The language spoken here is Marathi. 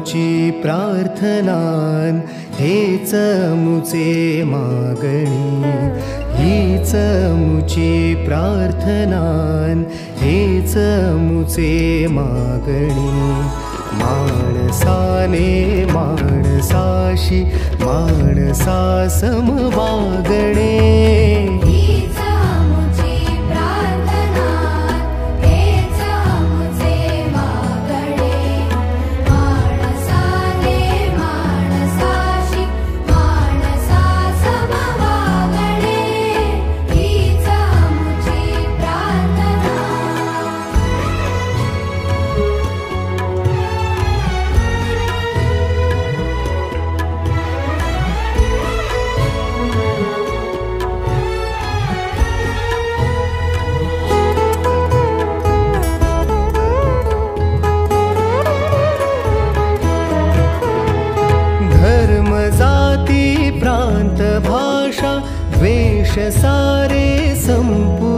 मुची प्रार्थनान हेच मुचे मागणी, हीच मुची प्रार्थनान हेच मुचे मागणी। माणसाने माणसाशी माणसा सम वागणे, जाती प्रांत भाषा द्वेष सारे संपू